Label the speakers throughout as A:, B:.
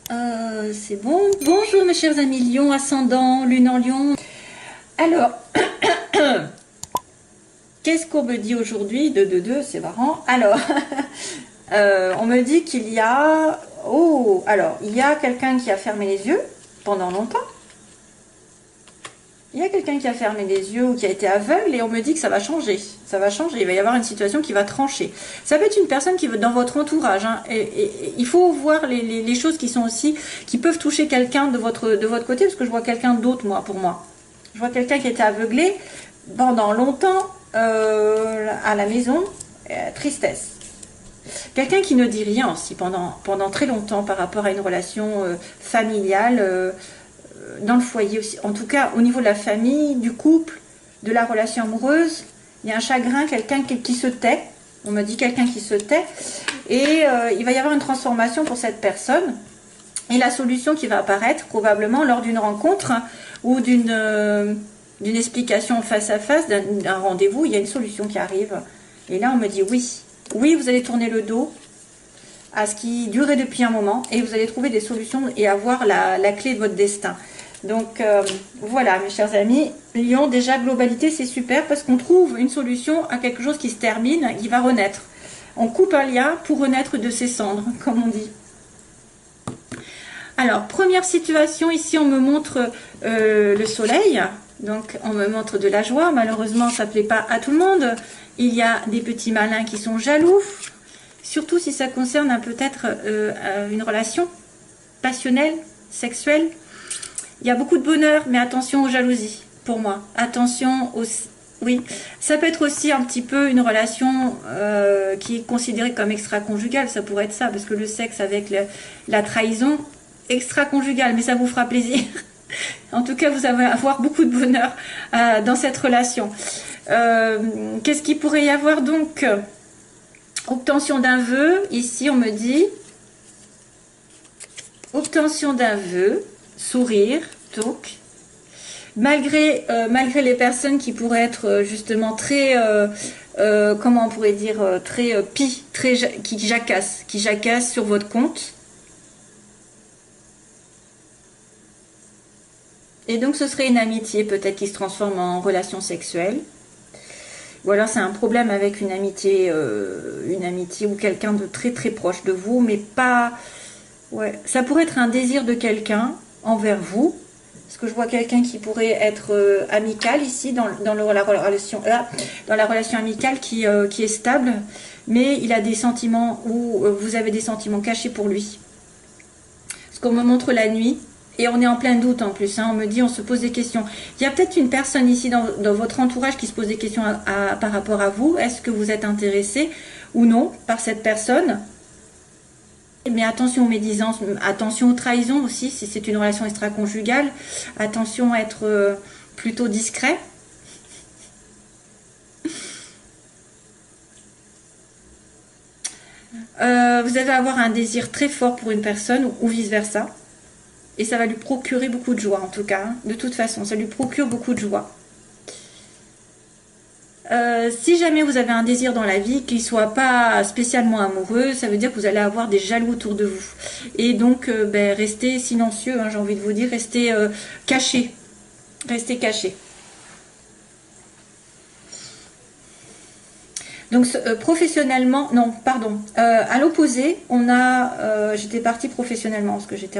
A: C'est bon. Bonjour mes chers amis Lion, ascendant, lune en Lion. Alors, qu'est-ce qu'on me dit aujourd'hui? C'est marrant. Alors, on me dit qu'il y a... Oh, alors, il y a quelqu'un qui a fermé les yeux pendant longtemps. Il y a quelqu'un qui a fermé les yeux ou qui a été aveugle et on me dit que ça va changer. Ça va changer, il va y avoir une situation qui va trancher. Ça peut être une personne qui veut dans votre entourage. Hein, et il faut voir les choses qui sont aussi, qui peuvent toucher quelqu'un de votre côté, parce que je vois quelqu'un d'autre, moi, pour moi. Je vois quelqu'un qui était aveuglé pendant longtemps à la maison, tristesse. Quelqu'un qui ne dit rien aussi pendant très longtemps par rapport à une relation familiale, dans le foyer aussi, en tout cas au niveau de la famille, du couple, de la relation amoureuse, il y a un chagrin, quelqu'un qui se tait, on me dit quelqu'un qui se tait, et il va y avoir une transformation pour cette personne, et la solution qui va apparaître probablement lors d'une rencontre ou d'une explication face à face, d'un rendez-vous, il y a une solution qui arrive, et là on me dit oui, vous allez tourner le dos à ce qui durait depuis un moment, et vous allez trouver des solutions et avoir la clé de votre destin. Donc voilà mes chers amis, Lion, déjà globalité c'est super parce qu'on trouve une solution à quelque chose qui se termine, qui va renaître. On coupe un lien pour renaître de ses cendres, comme on dit. Alors première situation, ici on me montre le soleil, donc on me montre de la joie, malheureusement ça ne plaît pas à tout le monde. Il y a des petits malins qui sont jaloux, surtout si ça concerne peut-être une relation passionnelle, sexuelle. Il y a beaucoup de bonheur, mais attention aux jalousies, pour moi. Attention aux... Oui, ça peut être aussi un petit peu une relation qui est considérée comme extra-conjugale. Ça pourrait être ça, parce que le sexe avec la trahison, extra-conjugale, mais ça vous fera plaisir. En tout cas, vous allez avoir beaucoup de bonheur dans cette relation. Qu'est-ce qu'il pourrait y avoir donc? Obtention d'un vœu. Ici, on me dit... Obtention d'un vœu. Sourire, donc, malgré les personnes qui pourraient être justement très, comment on pourrait dire, très qui jacassent sur votre compte. Et donc ce serait une amitié peut-être qui se transforme en relation sexuelle. Ou alors c'est un problème avec une amitié ou quelqu'un de très très proche de vous, mais pas... Ouais, ça pourrait être un désir de quelqu'un envers vous, parce que je vois quelqu'un qui pourrait être amical ici dans la relation amicale qui est stable, mais il a des sentiments ou vous avez des sentiments cachés pour lui. Ce qu'on me montre la nuit, et on est en plein doute en plus, hein, on me dit, on se pose des questions. Il y a peut-être une personne ici dans votre entourage qui se pose des questions par rapport à vous. Est-ce que vous êtes intéressé ou non par cette personne? Mais attention aux médisances, attention aux trahisons aussi, si c'est une relation extra-conjugale. Attention à être plutôt discret. Vous allez avoir un désir très fort pour une personne ou vice-versa. Et ça va lui procurer beaucoup de joie en tout cas. Hein. De toute façon, ça lui procure beaucoup de joie. Si jamais vous avez un désir dans la vie qui ne soit pas spécialement amoureux, ça veut dire que vous allez avoir des jaloux autour de vous. Et donc, restez silencieux, hein, j'ai envie de vous dire, restez caché. Restez caché. Donc, professionnellement, non, pardon, à l'opposé, on a, j'étais partie professionnellement, parce que j'étais...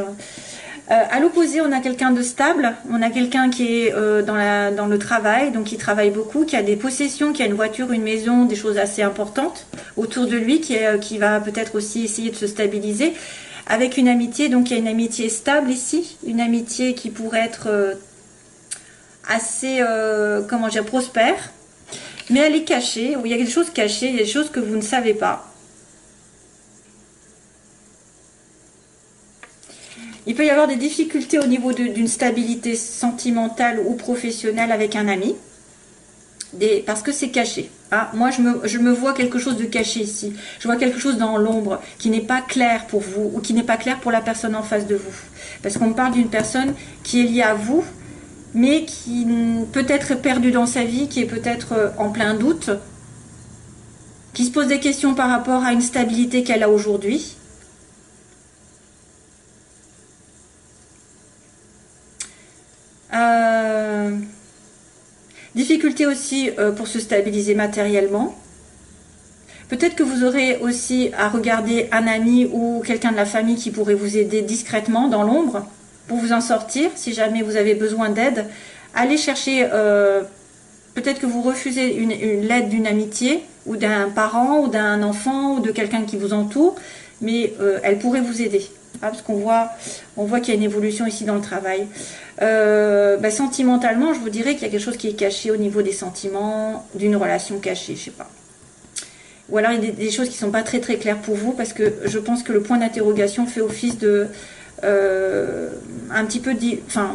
A: à l'opposé, on a quelqu'un de stable, on a quelqu'un qui est dans le travail, donc qui travaille beaucoup, qui a des possessions, qui a une voiture, une maison, des choses assez importantes autour de lui, qui va peut-être aussi essayer de se stabiliser, avec une amitié, donc il y a une amitié stable ici, une amitié qui pourrait être assez, comment dire, prospère, mais elle est cachée, il y a des choses cachées, il y a des choses que vous ne savez pas. Il peut y avoir des difficultés au niveau d'une stabilité sentimentale ou professionnelle avec un ami, parce que c'est caché. Ah, moi, je me vois quelque chose de caché ici. Je vois quelque chose dans l'ombre qui n'est pas clair pour vous ou qui n'est pas clair pour la personne en face de vous. Parce qu'on parle d'une personne qui est liée à vous, mais qui peut être perdue dans sa vie, qui est peut-être en plein doute, qui se pose des questions par rapport à une stabilité qu'elle a aujourd'hui. Difficulté aussi pour se stabiliser matériellement. Peut-être que vous aurez aussi à regarder un ami ou quelqu'un de la famille qui pourrait vous aider discrètement dans l'ombre pour vous en sortir si jamais vous avez besoin d'aide. Allez chercher, peut-être que vous refusez l'aide d'une amitié ou d'un parent ou d'un enfant ou de quelqu'un qui vous entoure, mais elle pourrait vous aider. Parce qu'on voit qu'il y a une évolution ici dans le travail. Sentimentalement, je vous dirais qu'il y a quelque chose qui est caché au niveau des sentiments, d'une relation cachée, je sais pas. Ou alors il y a des choses qui sont pas très très claires pour vous, parce que je pense que le point d'interrogation fait office de un petit peu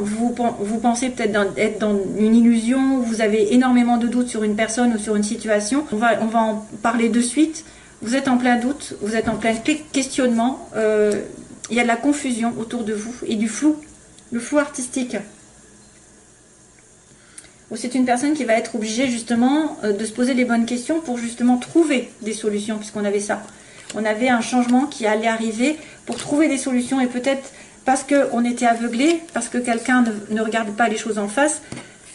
A: vous pensez peut-être être dans une illusion, où vous avez énormément de doutes sur une personne ou sur une situation. On va en parler de suite. Vous êtes en plein doute, vous êtes en plein questionnement. Il y a de la confusion autour de vous et du flou, le flou artistique. Ou c'est une personne qui va être obligée justement de se poser les bonnes questions pour justement trouver des solutions, puisqu'on avait ça. On avait un changement qui allait arriver pour trouver des solutions, et peut-être parce qu'on était aveuglé, parce que quelqu'un ne regarde pas les choses en face,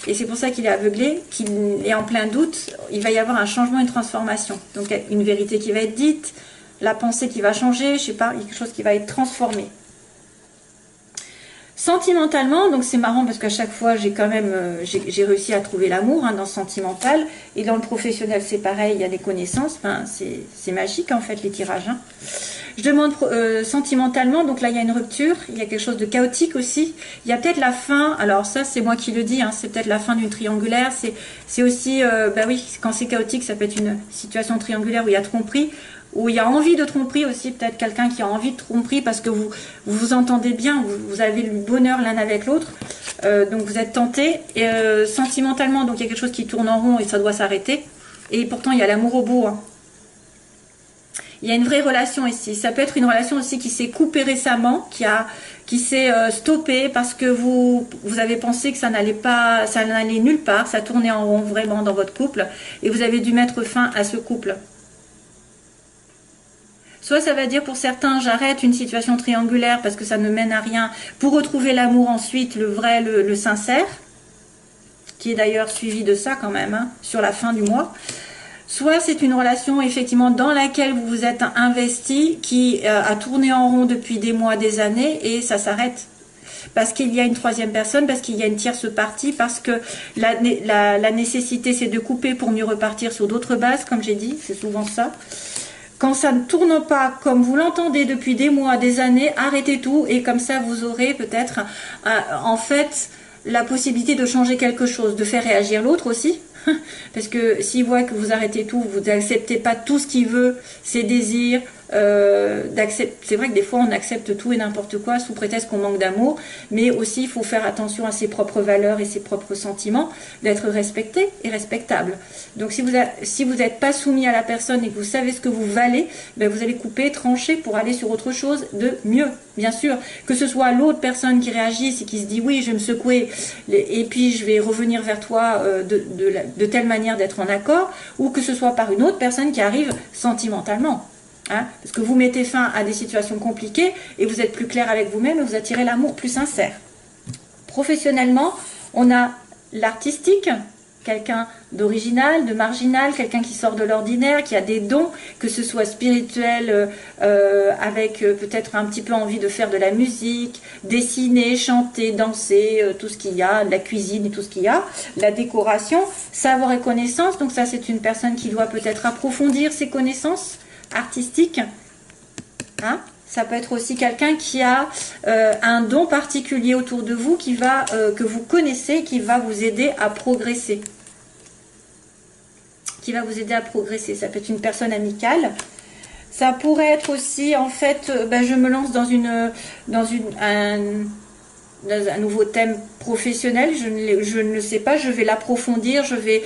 A: et c'est pour ça qu'il est aveuglé, qu'il est en plein doute, il va y avoir un changement, une transformation. Donc une vérité qui va être dite, la pensée qui va changer, je sais pas, il y a quelque chose qui va être transformé. Sentimentalement, donc c'est marrant parce qu'à chaque fois j'ai quand même j'ai réussi à trouver l'amour dans le sentimental, et dans le professionnel c'est pareil, il y a des connaissances, enfin, c'est magique en fait les tirages. Je demande sentimentalement, donc là il y a une rupture, il y a quelque chose de chaotique aussi, il y a peut-être la fin, alors ça c'est moi qui le dis, c'est peut-être la fin d'une triangulaire, c'est aussi, oui, quand c'est chaotique ça peut être une situation triangulaire où il y a tromperie, où il y a envie de tromperie aussi, peut-être quelqu'un qui a envie de tromperie parce que vous entendez bien, vous avez le bonheur l'un avec l'autre, donc vous êtes tenté, et sentimentalement, donc il y a quelque chose qui tourne en rond et ça doit s'arrêter, et pourtant il y a l'amour au bout. Il y a une vraie relation ici, ça peut être une relation aussi qui s'est coupée récemment, qui s'est stoppée parce que vous avez pensé que ça n'allait nulle part, ça tournait en rond vraiment dans votre couple, et vous avez dû mettre fin à ce couple. Soit ça va dire pour certains, j'arrête une situation triangulaire parce que ça ne mène à rien, pour retrouver l'amour ensuite, le vrai, le sincère, qui est d'ailleurs suivi de ça quand même, sur la fin du mois. Soit c'est une relation effectivement dans laquelle vous vous êtes investi, qui a tourné en rond depuis des mois, des années, et ça s'arrête. Parce qu'il y a une troisième personne, parce qu'il y a une tierce partie, parce que la nécessité c'est de couper pour mieux repartir sur d'autres bases, comme j'ai dit, c'est souvent ça. Quand ça ne tourne pas comme vous l'entendez depuis des mois, des années, arrêtez tout, et comme ça vous aurez peut-être en fait la possibilité de changer quelque chose, de faire réagir l'autre aussi. Parce que s'il voit que vous arrêtez tout, vous n'acceptez pas tout ce qu'il veut, ses désirs, c'est vrai que des fois on accepte tout et n'importe quoi sous prétexte qu'on manque d'amour, mais aussi il faut faire attention à ses propres valeurs et ses propres sentiments, d'être respecté et respectable. Donc si vous n'êtes pas soumis à la personne et que vous savez ce que vous valez, vous allez couper, trancher pour aller sur autre chose de mieux. Bien sûr, que ce soit l'autre personne qui réagisse et qui se dit oui, je vais me secouer et puis je vais revenir vers toi de telle manière d'être en accord, ou que ce soit par une autre personne qui arrive sentimentalement. Parce que vous mettez fin à des situations compliquées et vous êtes plus clair avec vous-même et vous attirez l'amour plus sincère. Professionnellement, on a l'artistique, quelqu'un d'original, de marginal, quelqu'un qui sort de l'ordinaire, qui a des dons, que ce soit spirituel, avec peut-être un petit peu envie de faire de la musique, dessiner, chanter, danser, tout ce qu'il y a, la cuisine et tout ce qu'il y a, la décoration, savoir et connaissance. Donc ça, c'est une personne qui doit peut-être approfondir ses connaissances artistiques. Ça peut être aussi quelqu'un qui a un don particulier autour de vous, que vous connaissez, qui va vous aider à progresser. Ça peut être une personne amicale. Ça pourrait être aussi, en fait, je me lance dans un nouveau thème professionnel, je ne le sais pas, je vais l'approfondir, je vais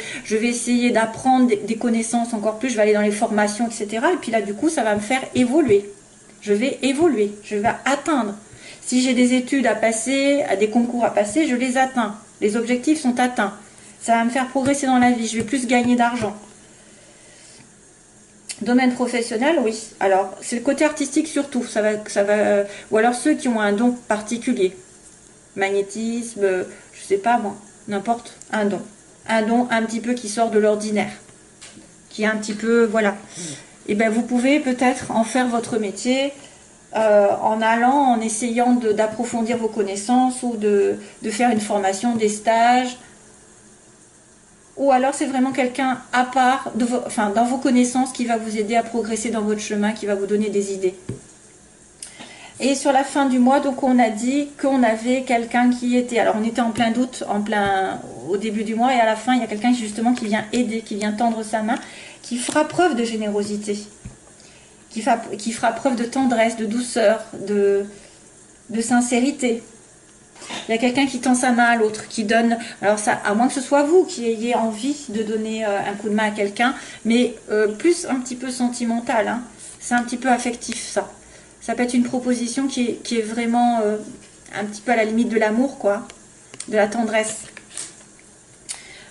A: essayer d'apprendre des connaissances encore plus, je vais aller dans les formations, etc. Et puis là, du coup, ça va me faire évoluer. Je vais évoluer, je vais atteindre. Si j'ai des études à passer, des concours à passer, je les atteins. Les objectifs sont atteints. Ça va me faire progresser dans la vie, je vais plus gagner d'argent. Domaine professionnel, oui. Alors, c'est le côté artistique surtout. Ça va, ou alors ceux qui ont un don particulier. Magnétisme, je sais pas moi, n'importe, un don. Un don un petit peu qui sort de l'ordinaire. Qui est un petit peu, voilà. Et bien vous pouvez peut-être en faire votre métier en allant, en essayant d'approfondir vos connaissances ou de faire une formation, des stages. Ou alors c'est vraiment quelqu'un à part, enfin, dans vos connaissances qui va vous aider à progresser dans votre chemin, qui va vous donner des idées. Et sur la fin du mois, donc on a dit qu'on avait quelqu'un qui était, alors on était en plein doute, au début du mois, et à la fin il y a quelqu'un justement qui vient aider, qui vient tendre sa main, qui fera preuve de générosité, qui fera preuve de tendresse, de douceur, de sincérité. Il y a quelqu'un qui tend sa main à l'autre, qui donne, alors ça, à moins que ce soit vous qui ayez envie de donner un coup de main à quelqu'un, mais plus un petit peu sentimental, hein. C'est un petit peu affectif ça. Ça peut être une proposition qui est vraiment un petit peu à la limite de l'amour, quoi, de la tendresse.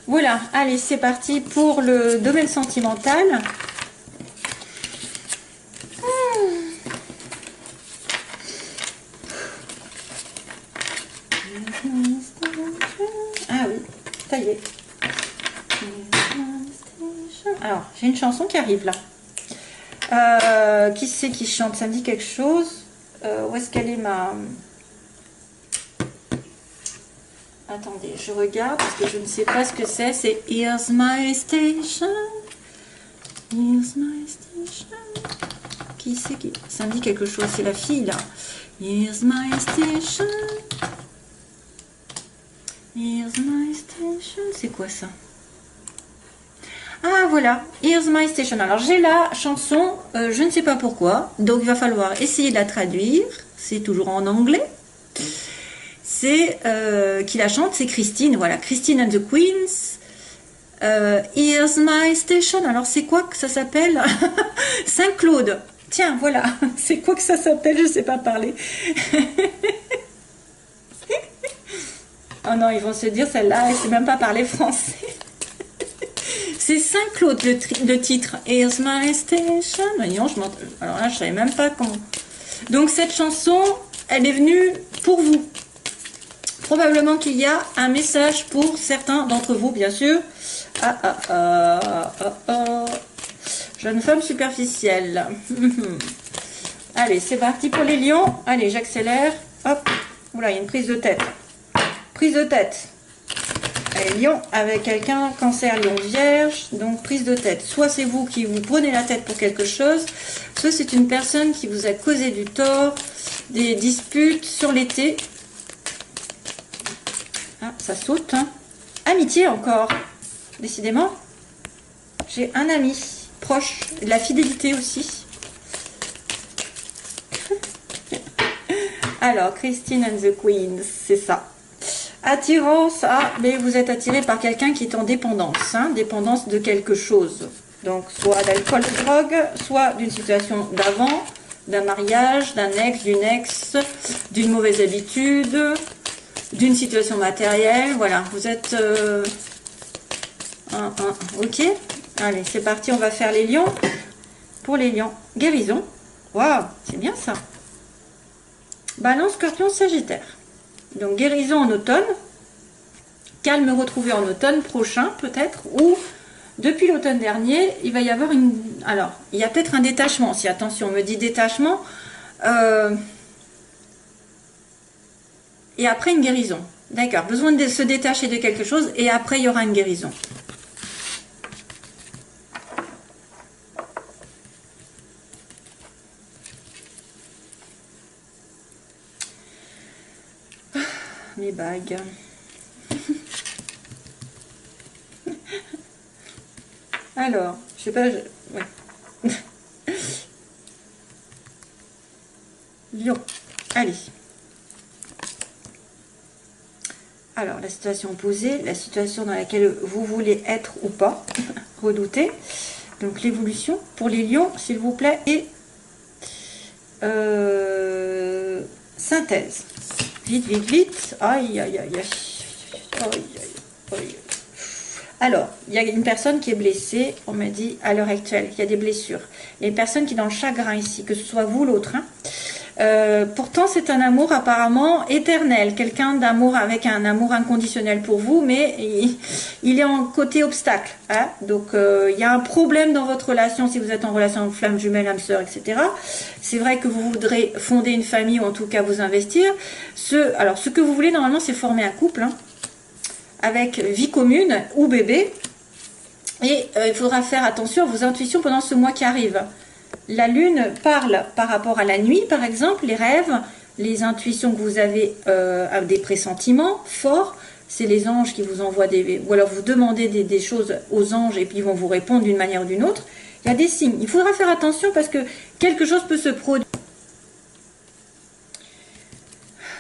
A: Voilà, allez, c'est parti pour le domaine sentimental. Ah oui, ça y est. Alors, j'ai une chanson qui arrive là. Qui c'est qui chante? Ça me dit quelque chose. Où est-ce qu'elle est ma... Attendez, je regarde parce que je ne sais pas ce que c'est. C'est Here's My Station. Here's My Station. Qui c'est qui... Ça me dit quelque chose, c'est la fille là. Here's My Station. Here's My Station. C'est quoi ça? Ah voilà, Here's My Station. Alors j'ai la chanson, je ne sais pas pourquoi, donc il va falloir essayer de la traduire. C'est toujours en anglais. C'est qui la chante, c'est Christine. Voilà, Christine and the Queens. Here's My Station. Alors c'est quoi que ça s'appelle? Saint-Claude. Tiens, voilà. C'est quoi que ça s'appelle? Je ne sais pas parler. Oh non, ils vont se dire celle-là, elle ne sait même pas parler français. C'est Saint-Claude le titre. Here's My Station. Non, alors là, je ne savais même pas comment. Donc cette chanson, elle est venue pour vous. Probablement qu'il y a un message pour certains d'entre vous, bien sûr. Jeune femme superficielle. Allez, c'est parti pour les lions. Allez, j'accélère. Hop. Oula, il y a une prise de tête. Prise de tête. Allez, lion avec quelqu'un, cancer, lion, vierge. Donc, prise de tête. Soit c'est vous qui vous prenez la tête pour quelque chose, soit c'est une personne qui vous a causé du tort, des disputes sur l'été. Ah, ça saute. Hein. Amitié encore. Décidément, j'ai un ami proche. De la fidélité aussi. Alors, Christine and the Queens, c'est ça. Attirance, mais vous êtes attiré par quelqu'un qui est en dépendance. Hein, dépendance de quelque chose. Donc, soit d'alcool, de drogue, soit d'une situation d'avant, d'un mariage, d'un ex, d'une mauvaise habitude, d'une situation matérielle. Voilà, vous êtes... ok. Allez, c'est parti, on va faire les lions. Pour les lions, guérison. Waouh, c'est bien ça. Balance, Scorpion, Sagittaire. Donc guérison en automne. Calme retrouvé en automne prochain peut-être. Ou depuis l'automne dernier, il va y avoir une... Alors, il y a peut-être un détachement. Si, attention, on me dit détachement. Et après une guérison. D'accord, besoin de se détacher de quelque chose. Et après, il y aura une guérison. Mes bagues. Alors, je sais pas... Ouais. Lion. Allez. Alors, la situation posée, la situation dans laquelle vous voulez être ou pas, redouter. Donc, l'évolution pour les lions, s'il vous plaît, et synthèse. Vite, vite, vite. Aïe, aïe, aïe, aïe. Aïe. Alors, il y a une personne qui est blessée, on m'a dit à l'heure actuelle, qu'il y a des blessures. Il y a une personne qui est dans le chagrin ici, que ce soit vous ou l'autre. Hein. Pourtant, c'est un amour apparemment éternel, quelqu'un d'amour avec un amour inconditionnel pour vous, mais il est en côté obstacle. Hein. Donc, il y a un problème dans votre relation si vous êtes en relation flamme jumelle, âme sœur, etc. C'est vrai que vous voudrez fonder une famille ou en tout cas vous investir. Alors, ce que vous voulez normalement, c'est former un couple hein, avec vie commune ou bébé. Et il faudra faire attention à vos intuitions pendant ce mois qui arrive. La lune parle par rapport à la nuit, par exemple, les rêves, les intuitions que vous avez, des pressentiments forts. C'est les anges qui vous envoient ou alors vous demandez des choses aux anges et puis ils vont vous répondre d'une manière ou d'une autre. Il y a des signes. Il faudra faire attention parce que quelque chose peut se produire.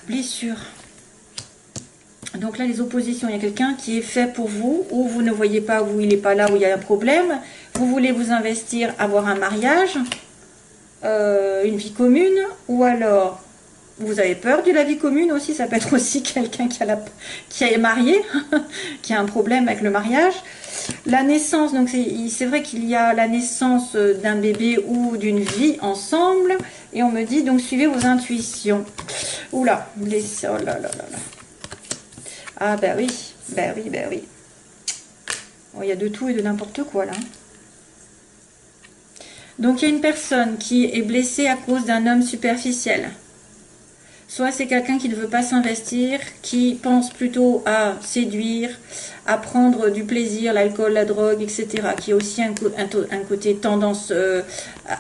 A: Blessure. Donc là, les oppositions, il y a quelqu'un qui est fait pour vous, ou vous ne voyez pas, ou il n'est pas là, où il y a un problème. Vous voulez vous investir, avoir un mariage, une vie commune, ou alors vous avez peur de la vie commune aussi. Ça peut être aussi quelqu'un qui est marié, qui a un problème avec le mariage. La naissance, donc c'est vrai qu'il y a la naissance d'un bébé ou d'une vie ensemble, et on me dit, donc suivez vos intuitions. Oula, oh là là là là. Ah ben oui, ben oui, ben oui. Oh, il y a de tout et de n'importe quoi là. Donc il y a une personne qui est blessée à cause d'un homme superficiel. Soit c'est quelqu'un qui ne veut pas s'investir, qui pense plutôt à séduire, à prendre du plaisir, l'alcool, la drogue, etc. Qui a aussi un côté tendance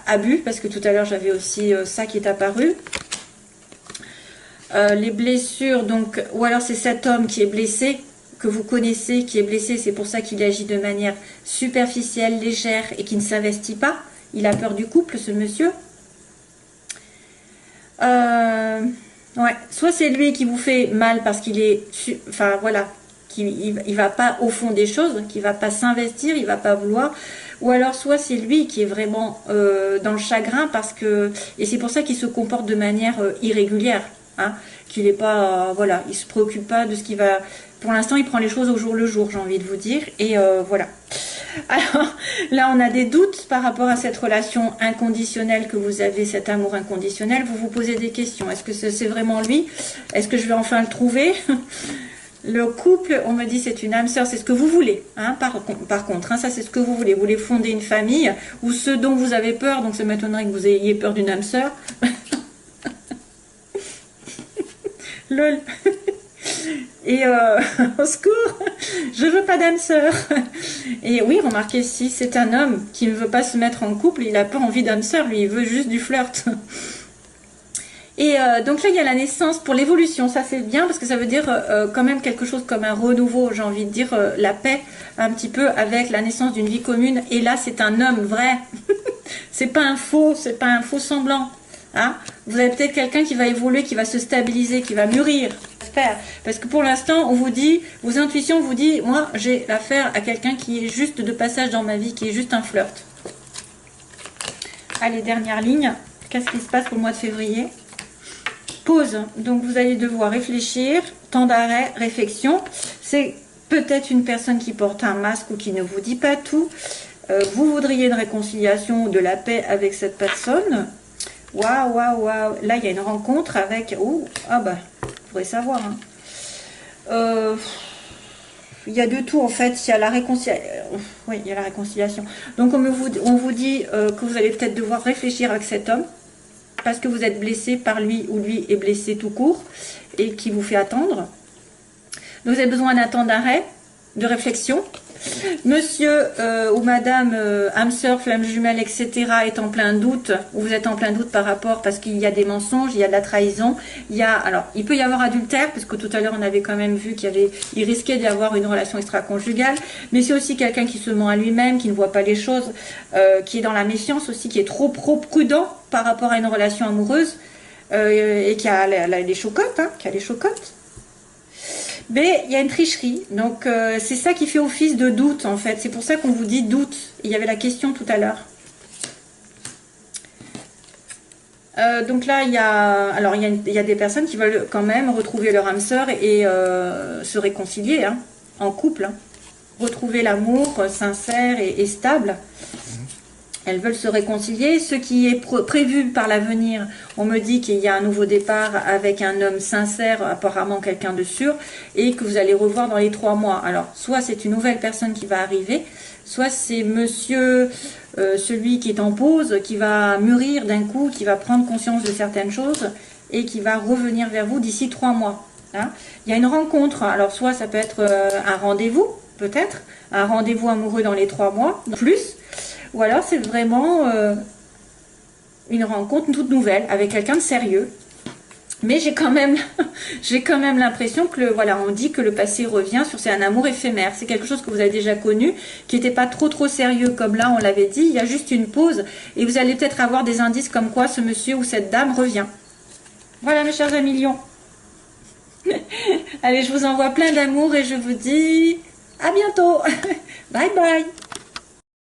A: abus, parce que tout à l'heure j'avais aussi ça qui est apparu. Les blessures, donc, ou alors c'est cet homme qui est blessé, que vous connaissez, qui est blessé, c'est pour ça qu'il agit de manière superficielle, légère et qui ne s'investit pas. Il a peur du couple, ce monsieur. Ouais, soit c'est lui qui vous fait mal parce qu'il est, enfin voilà, il va pas au fond des choses, qu'il va pas s'investir, il va pas vouloir. Ou alors soit c'est lui qui est vraiment dans le chagrin parce que, et c'est pour ça qu'il se comporte de manière irrégulière. Hein, qu'il n'est pas, voilà, il se préoccupe pas de ce qui va. Pour l'instant, il prend les choses au jour le jour, j'ai envie de vous dire. Et voilà. Alors là, on a des doutes par rapport à cette relation inconditionnelle que vous avez, cet amour inconditionnel. Vous vous posez des questions. Est-ce que c'est vraiment lui? Est-ce que je vais enfin le trouver? Le couple, on me dit, c'est une âme sœur, c'est ce que vous voulez. Hein, par contre, hein, ça c'est ce que vous voulez. Vous voulez fonder une famille ou ce dont vous avez peur. Donc ça m'étonnerait que vous ayez peur d'une âme sœur. Lol. Et au secours, je veux pas d'âme sœur. Et oui, remarquez, si c'est un homme qui ne veut pas se mettre en couple, il n'a pas envie d'âme sœur, lui, il veut juste du flirt. Et donc là, il y a la naissance pour l'évolution. Ça, c'est bien parce que ça veut dire quand même quelque chose comme un renouveau, j'ai envie de dire la paix un petit peu avec la naissance d'une vie commune. Et là, c'est un homme vrai. C'est pas un faux semblant. Hein, vous avez peut-être quelqu'un qui va évoluer, qui va se stabiliser, qui va mûrir. J'espère. Parce que pour l'instant, on vous dit, vos intuitions vous disent, moi, j'ai affaire à quelqu'un qui est juste de passage dans ma vie, qui est juste un flirt. Allez, dernière ligne. Qu'est-ce qui se passe pour le mois de février? Pause. Donc, vous allez devoir réfléchir. Temps d'arrêt, réflexion. C'est peut-être une personne qui porte un masque ou qui ne vous dit pas tout. Vous voudriez une réconciliation ou de la paix avec cette personne. Waouh, waouh, waouh. Là, il y a une rencontre avec... Oh, ah bah, vous pourrez savoir. Hein. Il y a de tout, en fait. Il y a la réconciliation. Oui, il y a la réconciliation. Donc, on vous dit que vous allez peut-être devoir réfléchir avec cet homme parce que vous êtes blessé par lui ou lui est blessé tout court et qui vous fait attendre. Donc, vous avez besoin d'un temps d'arrêt, de réflexion. Monsieur ou madame âme sœur, flamme jumelle, etc. est en plein doute, ou vous êtes en plein doute par rapport, parce qu'il y a des mensonges, il y a de la trahison, alors il peut y avoir adultère, parce que tout à l'heure on avait quand même vu il risquait d'y avoir une relation extra-conjugale, mais c'est aussi quelqu'un qui se ment à lui-même, qui ne voit pas les choses, qui est dans la méfiance aussi, qui est trop prudent par rapport à une relation amoureuse, et qui a les chocottes, hein, qui a les chocottes. Mais il y a une tricherie, donc c'est ça qui fait office de doute en fait, c'est pour ça qu'on vous dit doute. Il y avait la question tout à l'heure. Donc là, il y a des personnes qui veulent quand même retrouver leur âme sœur et se réconcilier hein, en couple, hein. Retrouver l'amour sincère et stable. Elles veulent se réconcilier. Ce qui est prévu par l'avenir, on me dit qu'il y a un nouveau départ avec un homme sincère, apparemment quelqu'un de sûr, et que vous allez revoir dans les 3 mois. Alors, soit c'est une nouvelle personne qui va arriver, soit c'est monsieur, celui qui est en pause, qui va mûrir d'un coup, qui va prendre conscience de certaines choses et qui va revenir vers vous d'ici 3 mois. Hein. Il y a une rencontre. Alors, soit ça peut être un rendez-vous, peut-être, un rendez-vous amoureux dans les 3 mois, plus. Ou alors c'est vraiment une rencontre toute nouvelle avec quelqu'un de sérieux. Mais j'ai quand même l'impression que voilà, on dit que le passé revient sur c'est un amour éphémère. C'est quelque chose que vous avez déjà connu, qui n'était pas trop sérieux comme là on l'avait dit. Il y a juste une pause et vous allez peut-être avoir des indices comme quoi ce monsieur ou cette dame revient. Voilà mes chers amis lions. Allez, je vous envoie plein d'amour et je vous dis à bientôt. Bye bye.